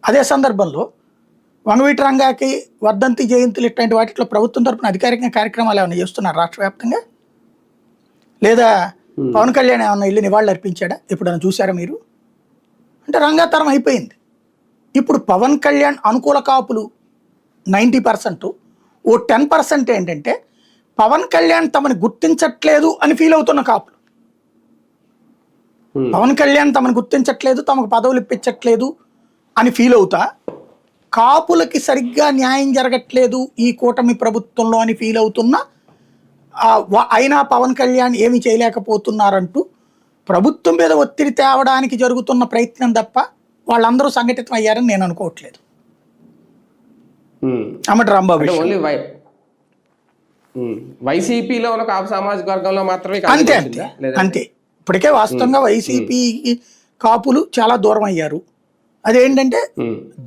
అదే సందర్భంలో వంగవీటి రంగాకి వర్ధంతి జయంతులు ఇట్లాంటి వాటిలో ప్రభుత్వం తరపున అధికారికంగా కార్యక్రమాలు ఏమైనా చేస్తున్నారు రాష్ట్ర వ్యాప్తంగా? లేదా పవన్ కళ్యాణ్ ఏమన్నా ఇల్లు నివాళులు అర్పించాడా? ఎప్పుడైనా చూసారా మీరు? అంటే రంగాతరం అయిపోయింది. ఇప్పుడు పవన్ కళ్యాణ్ అనుకూల కాపులు 90%, ఓ 10% ఏంటంటే పవన్ కళ్యాణ్ తమని గుర్తించట్లేదు అని ఫీల్ అవుతున్న కాపులు. పవన్ కళ్యాణ్ తమను గుర్తించట్లేదు, తమకు పదవులు ఇప్పించట్లేదు అని ఫీల్ అవుతా, కాపులకి సరిగ్గా న్యాయం జరగట్లేదు ఈ కూటమి ప్రభుత్వంలో అని ఫీల్ అవుతున్నా, అయినా పవన్ కళ్యాణ్ ఏమి చేయలేకపోతున్నారంటూ ప్రభుత్వం మీద ఒత్తిడి తేవడానికి జరుగుతున్న ప్రయత్నం తప్ప వాళ్ళందరూ సంఘటితం అయ్యారని నేను అనుకోవట్లేదు. అమ్మటి రాంబాబు వైసీపీలో ఉన్న కాపు సామాజిక వర్గంలో మాత్రమే అంతే అంతే అంతే. ఇప్పటికే వాస్తవంగా వైసీపీ కాపులు చాలా దూరం అయ్యారు. అదేంటంటే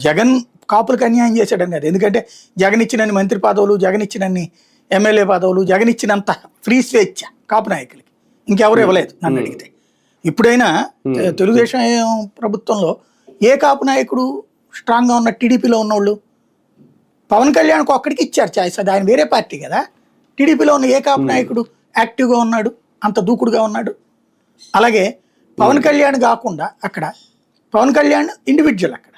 జగన్ కాపులకు అన్యాయం చేశాడని కాదు, ఎందుకంటే జగన్ ఇచ్చినన్ని మంత్రి పదవులు, జగన్ ఇచ్చినన్ని ఎమ్మెల్యే పదవులు, జగన్ ఇచ్చినంత ఫ్రీ స్వేచ్ఛ కాపు నాయకులకి ఇంకెవరు ఇవ్వలేదు నన్ను అడిగితే. ఇప్పుడైనా తెలుగుదేశం ప్రభుత్వంలో ఏ కాపు నాయకుడు స్ట్రాంగ్గా ఉన్న టీడీపీలో ఉన్నోళ్ళు? పవన్ కళ్యాణ్కి ఒక్కడికి ఇచ్చారు ఛాయిస్, అది ఆయన వేరే పార్టీ కదా. టీడీపీలో ఉన్న ఏ కాపు నాయకుడు యాక్టివ్గా ఉన్నాడు, అంత దూకుడుగా ఉన్నాడు? అలాగే పవన్ కళ్యాణ్ కాకుండా అక్కడ పవన్ కళ్యాణ్ ఇండివిజువల్ అక్కడ